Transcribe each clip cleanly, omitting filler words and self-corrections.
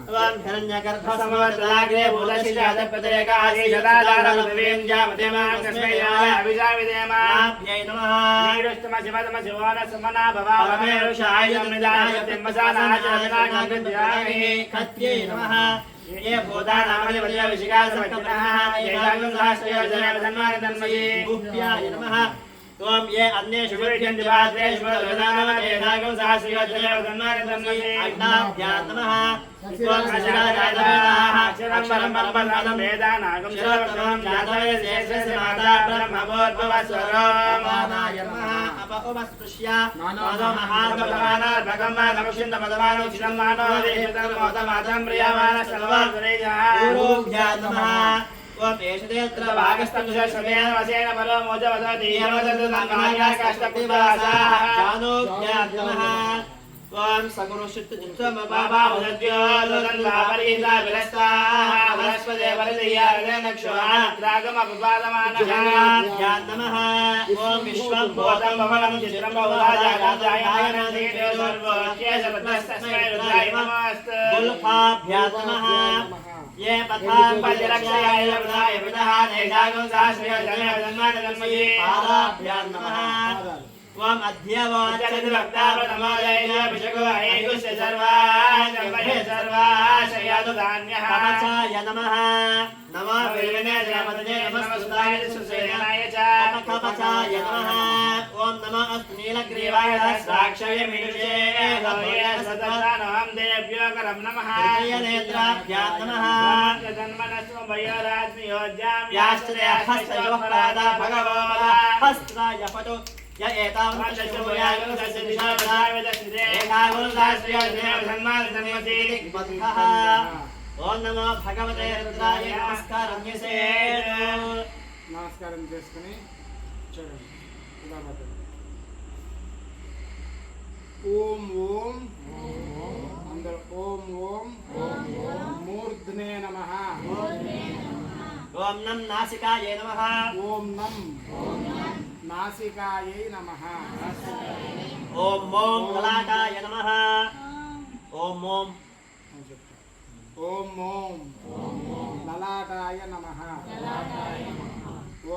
त्वं हिरण्यगर्भसमवदलाग्रे भूतशिजातप्रदेकाशीषदाधारमभिवें जामतेमाकस्मै अभिजाविदेमाभ्यै नमः नीरुष्टमशिवतमशिवोनसमना भवाममेरुषाय निदाय तिम्मसानाचरविनागम्यद्यामि खत्यै नमः ये भूतानामनि वज्रविशिखासवज्रः ये जागुंसहस्रयोजनमधन्मानतन्मयी गुह्याय नमः त्वं ये अन्येषु विद्यन्ति पात्रेषु मधुनामदेशागं सहस्रयोजनमधन्मानतन्मयी अग्नाभ्यां नमः त्वं अशिराजातवेदाः अक्षरं परं परं वेदानागं सर्वं जातवे शेषस्य माता ब्रह्मभूर्भुवस्वरोमानाय नमः अपउमस्पृश्य मानो महात्मभवानार्भकं नमस्कृतमदमानो चिदम्मानो देशतर्मोदमातं प्रियमानसर्वसुरेजः गुरुभ्यां नमः त्वं एषदेऽत्र भागस्तमुषमेन वसेन परो मोजवदति यमदतु नमनायाकाष्टपुरासाः जानोभ्यां नमः त्वं सगुणश्चित्तमपाभावजद्योदन्वापरीताभिरस्ताः वनस्पदेवरदय्यारनक्षवात्रागमपपादमानः नमः ॐ विश्वं भूतं भवनं चित्रं बहुराजागाजायानन्दीते सर्वोच्चैः रुद्राय नमस्ते गुल्फाभ्यां नमः ये पथां पञ्चरक्षयाय लब्धाय पितः तेषागं सहस्रयोजनमधन्मानतन्मयी पादाभ्यां नमः त्वम् अध्यवोचरद्भक्ताप्रथमोदयेन भिषगो अहेगुस्य सर्वान् जन्महे सर्वाशयातु धान्यः कवचाय नमः नमो विल्विने जयपतये नमः सुताय सुसेनाय च कवचाय नमः ॐ नमो अस्तु नीलग्रीवाय साक्षये मीनुषे भवये सततानां देव्यो करं नमः नेत्राभ्यां नमः जन्मनस्व वयोराज्ञयोज्यां याश्चर्य हस्तयोपराधा भगवो हस्ताय पटो य एतां शशुभयागं तस्य दिशावदाविदस्ते एकागुं सहस्रयोजनमधन्मानतन्मयी दिग्बन्धः ఓం నమో భగవతే రుద్రాయ నమస్కారం చేసేను నమస్కారం చేసుకుని చూడండి ఇలా పట్టండి ఓం ఓం అందరూ ఓం ఓం మూర్ధ్నే నమః ఓం నం నాసికాయే నమః ఓం నం నాసికాయై నమః ఓం ఓం లలాటాయ నమః ఓం ఓం ఓం ఓం లలాటాయ నమః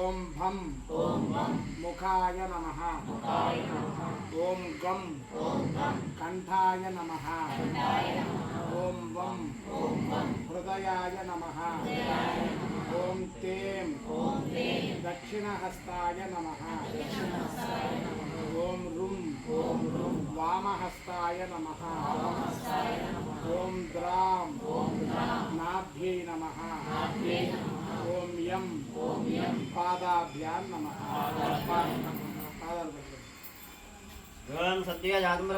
ఓం భం ముఖాయ నమః ఓం గం కంఠాయ నమః ఓం వం హృదయాయ నమః ఓం తేం దక్షిణహస్తాయ నమః ఓం రుం వామహస్తాయ నమః ఓం ద్రాం నాభ్యై నమః ఓం యం పాదాభ్యాం నమః పాదాలు ఓం సత్య జాతం